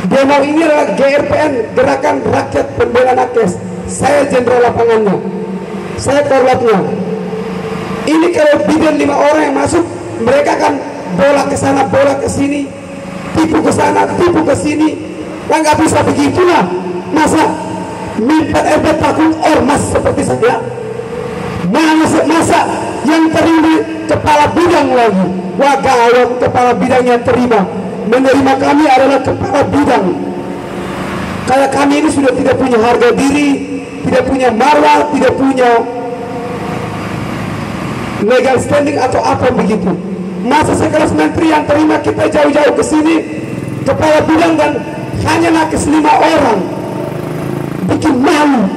Demo ini adalah GRPN, Gerakan Rakyat Pembela Nakes. Saya jenderal lapangannya, saya korlatnya. Ini kalau bidan 5 orang yang masuk, mereka kan bola ke sana, bola ke sini, tipu ke sana, tipu ke sini. Lah nggak bisa begitulah. Masa Menpan RB takut ormas seperti saya? Masa yang terima kepala bidang lagi? Wah gawat, kepala bidang yang menerima kami adalah kepala bidang. Kayak kami ini sudah tidak punya harga diri, tidak punya marwah, tidak punya legal standing atau apa begitu. Masa sekelas menteri yang terima kita jauh-jauh ke sini, kepala bidang dan hanya nakes 5 orang, bikin malu.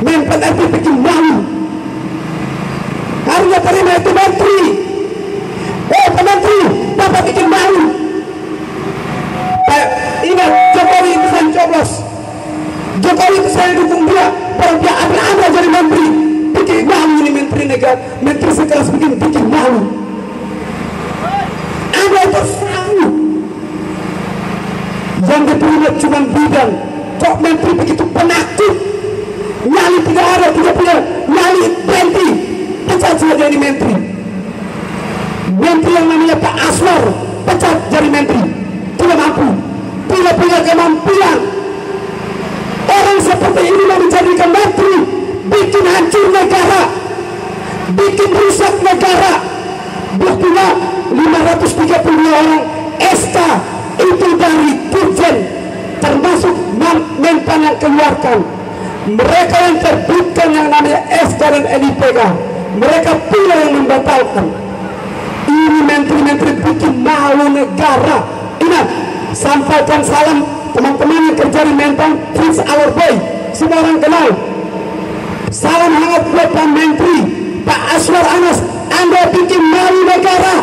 Menpan RB bikin malu. Harusnya terima itu menteri. Pak Menteri, Bapak bikin malu. Ingat, Jokowi itu saya coblos. Jokowi itu saya dukung dia. Kalau dia ada jadi menteri, bikin malu ini menteri negara, menteri sekelas bikin malu. Ada itu selalu yang diterima cuma bidang. Kok menteri begitu penakut? Nyali tidak ada, tidak punya nyali berhenti. Pecat saja ini menteri. Menteri yang namanya Pak Aswar, pecat jadi menteri. Tidak mampu, tidak punya kemampuan. Orang seperti ini mau dijadikan menteri, bikin hancur negara, bikin rusak negara. Buktinya 532 orang SK itu dari Dirjen, termasuk Menpan yang keluarkan. Mereka yang terbitkan yang namanya SK dan NIPK, mereka pula yang membatalkan. Ini menteri-menteri bikin malu negara. Ingat, sampaikan salam teman-teman yang kerja di Menpan, Fritz Alorboy, semua orang kenal. Salam hangat buat Pak Menteri, Pak Aswar Anas, Anda bikin malu negara.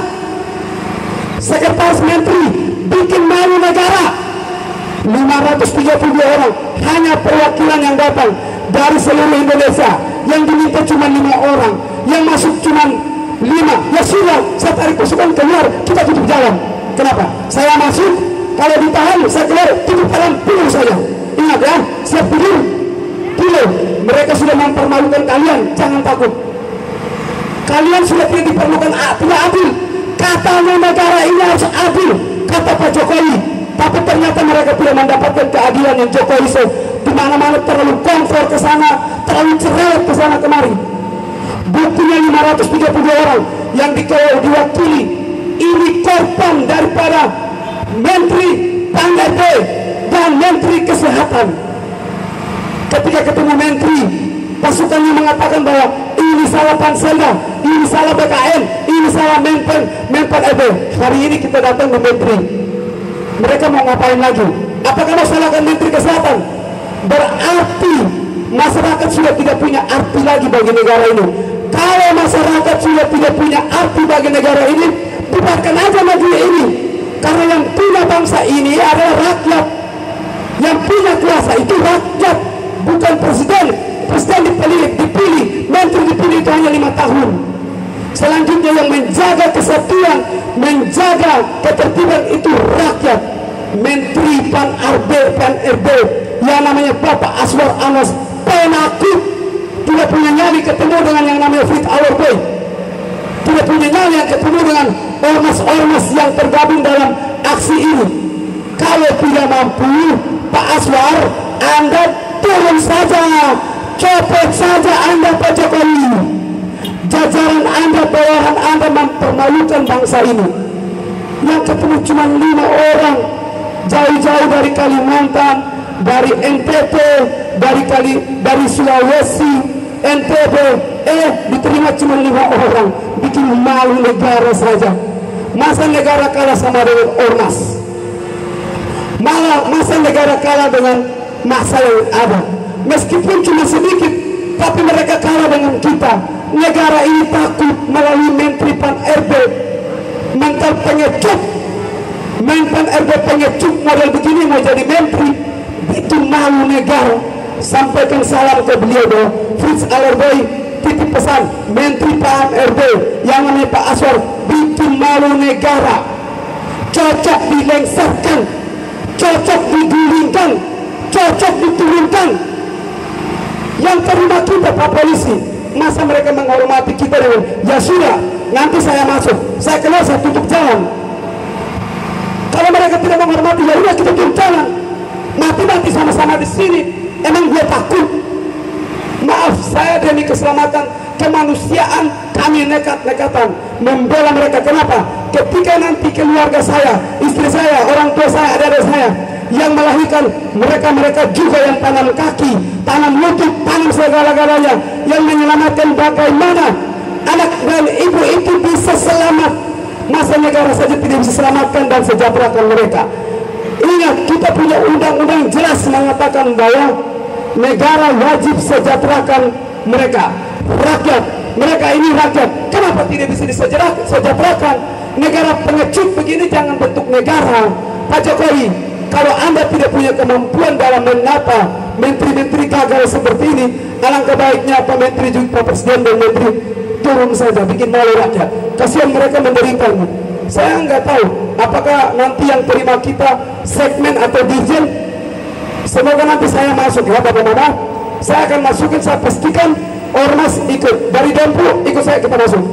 Sekretaris Menteri bikin malu negara. 532 orang, hanya perwakilan yang datang dari seluruh Indonesia. Yang diminta cuma 5 orang, yang masuk cuma 5. Ya sudah, saya tarik pasukan keluar, kita tutup jalan. Kenapa? Saya masuk, kalau ditahan saya keluar, tutup jalan, pilih saya. Ingat ya, siap pilih. Mereka sudah mempermalukan kalian, jangan takut. Kalian sudah tidak diperlukan, tidak adil. Katanya negara ini harus adil, kata Pak Jokowi. Tapi ternyata mereka tidak mendapatkan keadilan yang Jokowi di mana-mana terlalu konfor ke sana, terlalu cerewet ke sana kemari. Buktinya 532 orang yang diwakili ini korban daripada Menteri PAN-RB dan Menteri Kesehatan. Ketika ketemu Menteri, pasukannya mengatakan bahwa ini salah Panselda, ini salah BKN, ini salah Menpan-RB. Hari ini kita datang ke Menteri, mereka mau ngapain lagi? Apakah mau salahkan Menteri Kesehatan? Berarti masyarakat sudah tidak punya arti lagi bagi negara ini. Kalau masyarakat sudah tidak punya arti bagi negara ini, bubarkan aja negeri ini. Karena yang punya bangsa ini adalah rakyat. Yang punya kuasa itu rakyat, bukan presiden. Presiden dipilih, menteri dipilih itu hanya 5 tahun. Selanjutnya yang menjaga kesatuan, menjaga ketertiban itu rakyat. Menteri PAN-RB yang namanya Bapak Aswar Anas penakut, tidak punya nyali ketemu dengan yang namanya Fritz Alorboy, tidak punya nyali yang ketemu dengan ormas-ormas yang tergabung dalam aksi ini. Kalau tidak mampu Pak Aswar, Anda turun saja, copot saja Anda Pak Jokowi. Jajaran Anda, bawahan Anda mempermalukan bangsa ini. Yang ketemu cuma 5 orang, jauh-jauh dari Kalimantan, dari NTT, dari Sulawesi, NTB, diterima cuma 5 orang, bikin malu negara saja. Masa negara kalah sama dengan ormas? Masa negara kalah dengan masa yang ada? Meskipun cuma sedikit, tapi mereka kalah dengan kita. Negara ini takut melalui Menteri PAN-RB, mental pengecut. Menpan-RB pengecut model begini mau jadi menteri, itu malu negara. Sampaikan salam ke beliau bahwa Fritz Alorboy titip pesan, Menteri PAN-RB yang namanya Pak Aswar bikin malu negara. Cocok dilengsarkan, cocok yang terima kita Pak Polisi. Masa mereka menghormati kita dengan ya sudah, nanti saya masuk, saya keluar, saya tutup jalan. Kalau mereka tidak menghormati, ya udah kita tutup jalan, mati sama-sama di sini. Emang dia takut? Maaf, saya demi keselamatan kemanusiaan kami nekat-nekatan membela mereka. Kenapa? Ketika nanti keluarga saya, istri saya, orang tua saya, adik-adik saya yang melahirkan, mereka juga yang tanam kaki, tanam lutut, tanam segala-galanya yang menyelamatkan bagaimana anak dan ibu itu bisa selamat. Masa negara saja tidak bisa selamatkan dan sejahterakan mereka. Ingat, kita punya undang-undang jelas mengatakan bahwa negara wajib sejahterakan mereka, rakyat. Mereka ini rakyat, kenapa tidak bisa disejahterakan? Negara pengecut begini jangan bentuk negara. Pak Jokowi, kalau Anda tidak punya kemampuan dalam menata menteri-menteri gagal seperti ini, alangkah baiknya Pak Menteri, juga Pak Presiden dan Menteri turun saja, bikin malu rakyat. Kasihan mereka menderita. Saya nggak tahu apakah nanti yang terima kita segmen atau dirjen. Semoga nanti saya masuk ya Bapak Mama. Saya akan masukin, saya pastikan ormas ikut dari Dempu, ikut saya kita masuk.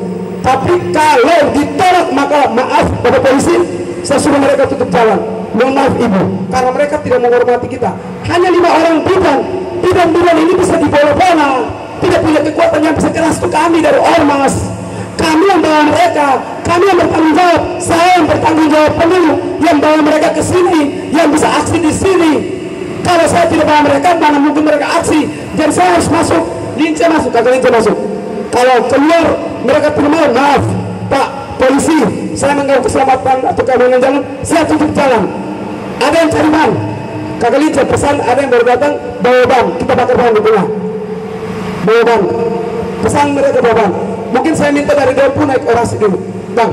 Tapi kalau ditolak maka maaf Bapak Polisi, saya suruh mereka tutup jalan. Mohon maaf Ibu, karena mereka tidak menghormati kita. Hanya 5 orang bidan ini bisa dibola-bola, tidak punya kekuatan yang bisa keras itu kami dari ormas. Kami yang bawa mereka, kami yang bertanggung jawab. Saya yang bertanggung jawab penuh, yang bawa mereka ke sini, yang bisa aksi di sini. Kalau saya tidak bawa mereka, mana mungkin mereka aksi. Jadi saya harus masuk, Lince masuk, kakak Lince masuk. Kalau keluar mereka tidak mau, maaf Pak Polisi, saya mengganggu keselamatan atau keamanan jalan, saya tutup jalan. Ada yang cari ban, kakak Lince pesan, ada yang baru datang, bawa ban, kita bakar ban di tengah. Bawa ban, pesan mereka bawa ban. Mungkin saya minta dari Dempu naik orasi dulu, Bang.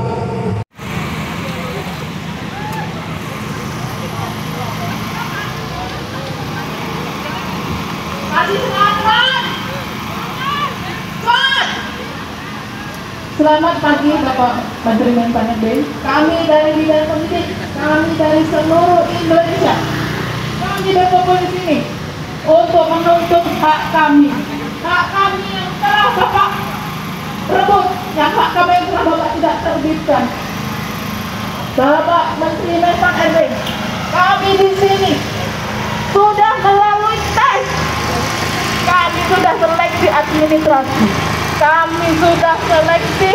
Selamat pagi Bapak Menteri Menpan RB. Kami dari bidang pendidik, kami dari seluruh Indonesia, kami berkumpul di sini untuk menuntut hak kami yang telah Bapak rebut, yang hak kami yang telah Bapak tidak terbitkan. Bapak Menteri Menpan RB, kami di sini sudah melalui tes, kami sudah seleksi administrasi. Kami sudah seleksi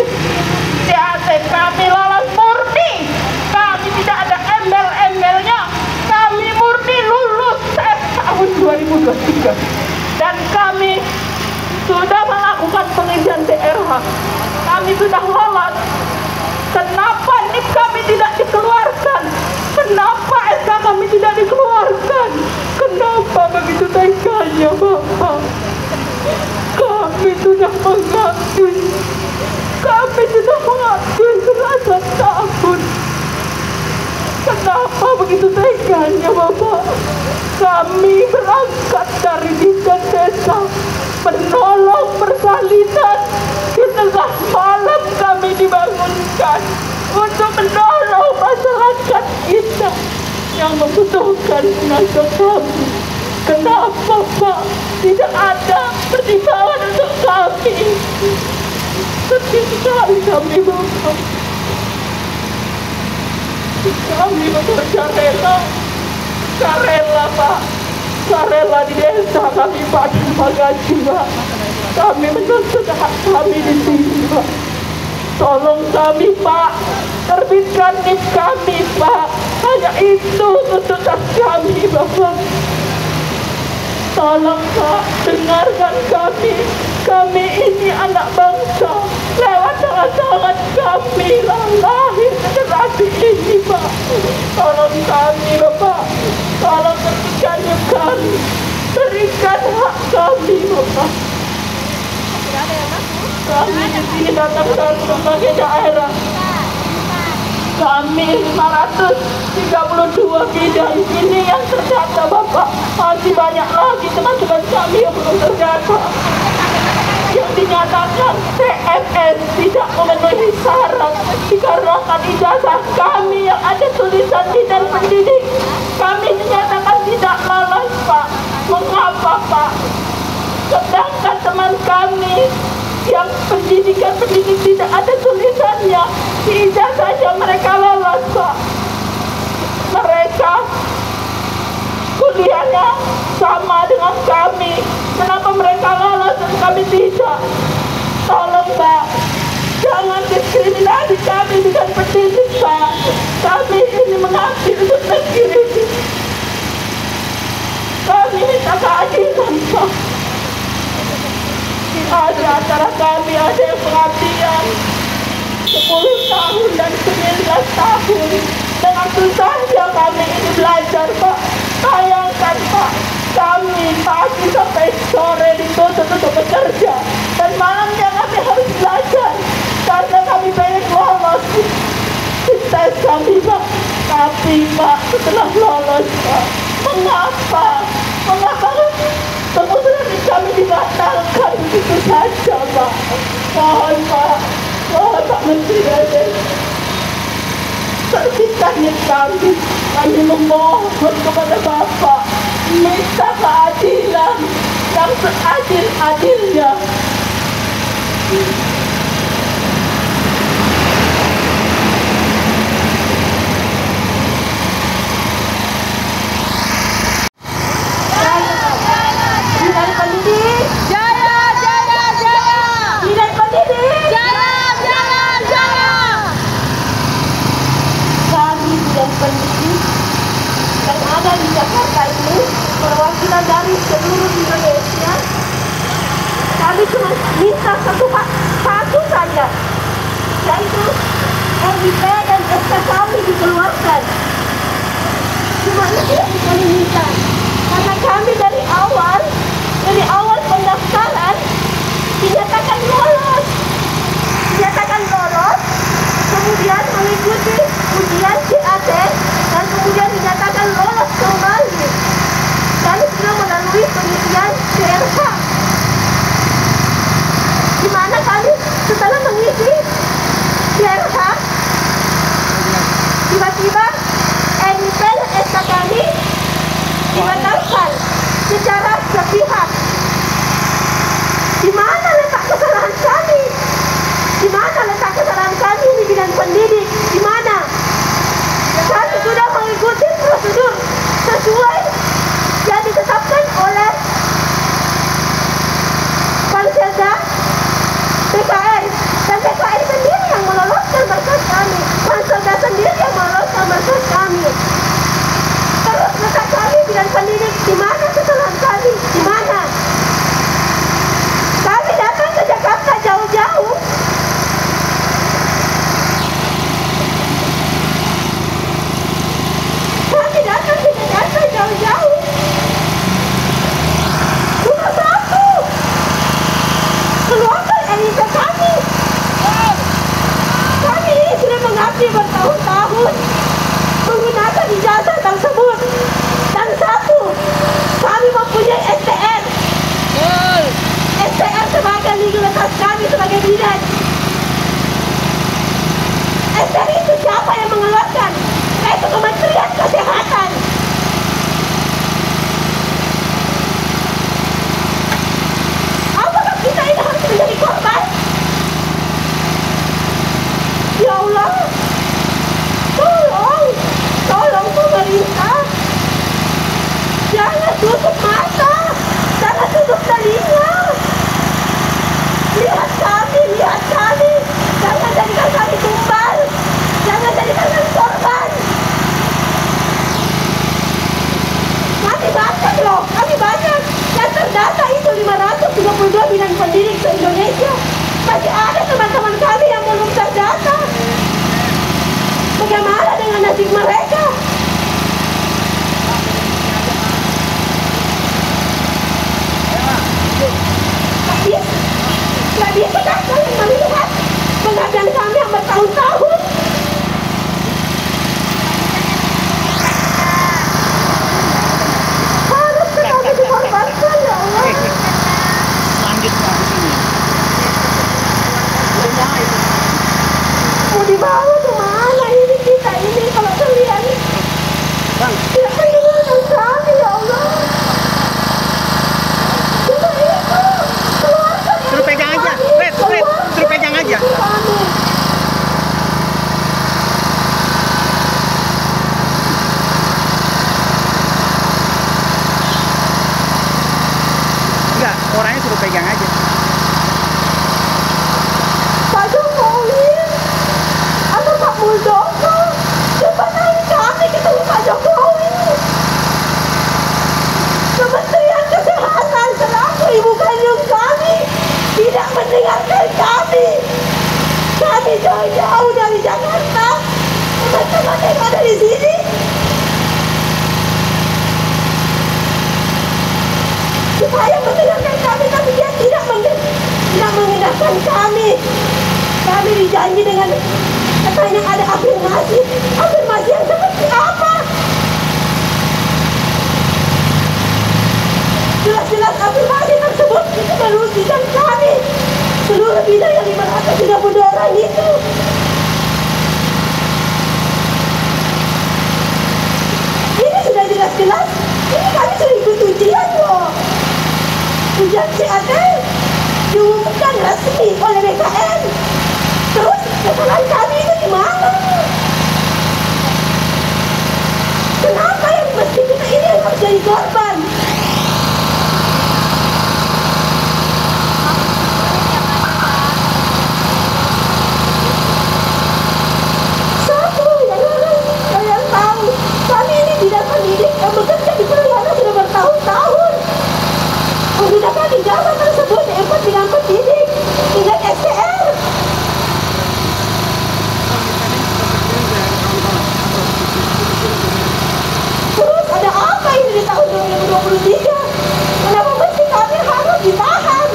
CAC, kami lolos murni, kami tidak ada embel-embelnya, kami murni lulus tes tahun 2023 dan kami sudah melakukan pengisian DRH, kami sudah lolos. Kenapa NIP kami tidak dikeluarkan? Kenapa SK kami tidak dikeluarkan? Kenapa begitu teganya Bapak? Kami sudah mengabdi selama tahun. Kenapa begitu teganya Bapak? Kami berangkat dari bidan desa, menolong persalinan. Di tengah malam kami dibangunkan untuk menolong masyarakat kita yang membutuhkan tenaga kami. Kenapa Pak tidak ada pertimbangan untuk kami? Sedih sekali kami Bapak. Kami bekerja rela Pak, rela di desa kami Pak, terima kasih Pak. Kami menuntut hak kami di sini Pak. Tolong kami Pak, terbitkan NIP kami Pak. Hanya itu tuntutan kami Bapak. Tolong Pak, dengarkan kami. Kami ini anak bangsa. Lewat tangan-tangan kami lah lahir generasi ini Pak. Tolong kami Bapak. Tolong berikan kami. Berikan hak kami Bapak. Kami di sini datang dari berbagai daerah. Kami 532 bidan ini yang terdata Bapak. Masih banyak lagi teman-teman kami yang belum terdata, yang dinyatakan TFS tidak memenuhi syarat dikarenakan ijazah kami yang ada tulisan bidan pendidik. Kami dinyatakan tidak lolos Pak. Mengapa Pak? kuliahnya sama dengan kami. Kenapa mereka lolos dan kami tidak? Tolong Pak, jangan diskriminasi kami dengan pendidik Pak. Kami ini mengabdi untuk negeri. Kami minta keadilan Pak. Ada antara kami ada yang pengabdian 10 tahun dan 19 tahun. Dengan susahnya kami ini belajar Pak. Bayangkan Pak, kami pagi sampai sore dituntut untuk bekerja, dan malamnya kami harus belajar karena kami pengen lolos di tes kami Pak. Tapi Pak, setelah lolos Pak, mengapa kemudian kami dibatalkan begitu saja Pak? Mohon Pak Menteri Deden, tertibkannya kami memohon kepada Bapak, minta keadilan yang seadil-adilnya. Bidang pendidik, jaya, jaya, jaya. Bidang pendidik, jaya, jaya, jaya. Kami bidang pendidik yang ada di Jakarta ini, perwakilan dari seluruh Indonesia, kami cuma minta satu saja, yaitu RIP dan SK kami dikeluarkan. Cuma itu yang kami minta, karena kami dari awal pendaftaran dinyatakan lolos, kemudian mengikuti ujian CAT dan kemudian dinyatakan lolos kembali. Kami sudah melalui pengisian CRK, di mana kami setelah mengisi CRK, tiba-tiba NIP dan SK kami dibatalkan secara sepihak. Di mana letak kesalahan kami? Di mana letak kesalahan kami di bidang pendidik? Di mana? Kami sudah mengikuti prosedur sesuai yang ditetapkan oleh Panselda BKN, dan BKN sendiri yang meloloskan berkas kami. Panselda sendiri yang meloloskan berkas kami. Terus letak kami bidang pendidik, di mana kesalahan kami? Di mana? Kami datang ke Jakarta jauh-jauh. Cuma satu, keluarkan NIP kami. Kami ini sudah mengabdi bertahun-tahun menggunakan ijazah tersebut. Dan satu, kami mempunyai STR. STR sebagai legalitas kami sebagai bidan. STR itu siapa yang mengeluarkan? Yaitu Kementerian Kesehatan. Apakah kita ini harus menjadi korban? Ya Allah, tolong pemerintah, jangan tutup mata, jangan tutup telinga. Lihat kami, jangan jadikan kami tumbal, jangan jadikan kami korban. Kami banyak, yang terdata itu 532 bidang pendidik se-Indonesia. Masih ada teman-teman kami yang belum terdata. Bagaimana dengan nasib mereka? Gak bisa kan kalian melihat pengabdian kami yang bertahun-tahun. Harus kami dikorbankan, ya Allah. Lanjutkan di sini. Mau dibawa kemana ini kita ini kalau kalian pegang aja. Pak Jokowi atau Pak Muldoko, cepat kami ketemu Pak Jokowi. Kementerian Kesehatan selaku ibu kandung kami tidak mendengarkan kami. Kami jauh-jauh dari Jakarta, teman-teman yang ada di sini. Supaya mendengarkan kami, tapi dia tidak mendengarkan kami. Kami dijanji dengan katanya ada afirmasi. Afirmasi yang seperti apa? Jelas-jelas afirmasi tersebut itu merugikan kami. Seluruh bidang yang 530 orang itu. Ini sudah jelas-jelas. Ini kami sudah ikut ujian loh. Ujian CAT diumumkan resmi oleh BKN. Terus kesalahan kami itu di mana? Kenapa yang mesti kita ini yang harus jadi korban? Satu yang tahu, kami ini bidang pendidik yang bekerja di Perwira sudah bertahun-tahun. Menggunakan ijazah tersebut diikut bidang pendidik tingkat STR. Terus ada apa ini di tahun 2023? Kenapa mesti kami harus ditahan?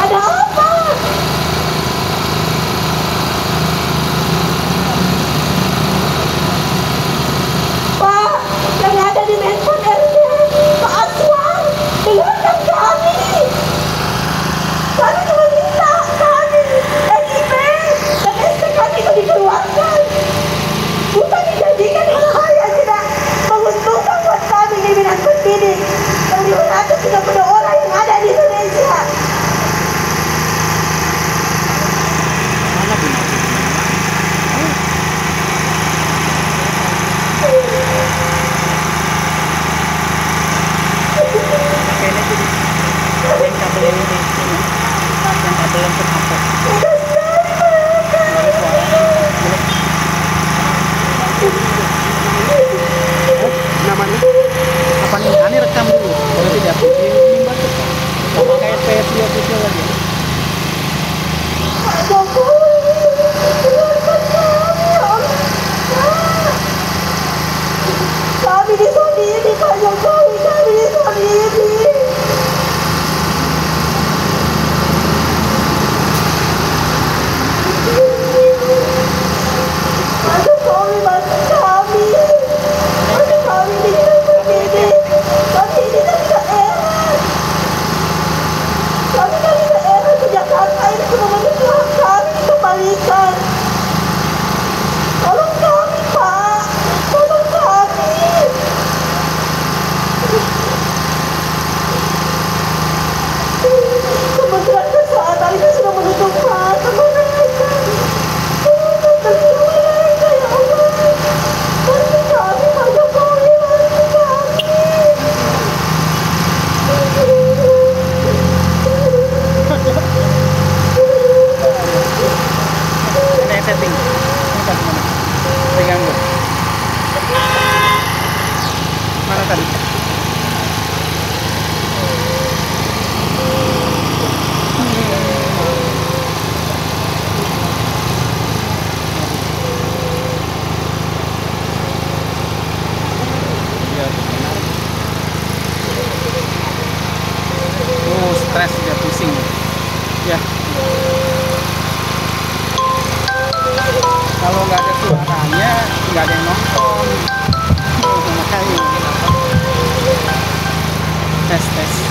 Ada apa? Pak, yang ada di Menpan RT, Pak Aswan, dengarkan kami. Kami cuma minta kami NIP dan ST kami itu dikeluarkan. Bukan dijadikan hal-hal yang tidak menguntungkan buat kami di bidang pendidik. Yang 530 orang yang ada di Indonesia. Mana benar? Kayaknya tuh yang kabel ini nih, yang kabel yang terhapus. Namanya apa nih? Ani rekam dulu. Kalau tidak, mimbar rekam. Sama kayak PS official lagi. Pak Jokowi, keluarkan kami, ya Allah. Kami disolimi, Pak Jokowi, kami disolimi. Pak Jokowi, bantu kami. Bantu kami di bidang pendidik. Kami ini dari daerah. Kami dari daerah ke Jakarta ini cuma menuntut kami dikembalikan. Tolong kami, Pak. Tolong kami. Kementerian Kesehatan itu sudah menutup mata mereka. Tutup telinga mereka, ya Allah. Bantu kami, Pak Jokowi, bantu kami. Ada yang setting. Ini tadi mana? Pegang dulu. Mana tadi? Oh, stres dia pusing. Ya. Kalau nggak ada suaranya, nggak ada yang nonton. Makanya tes.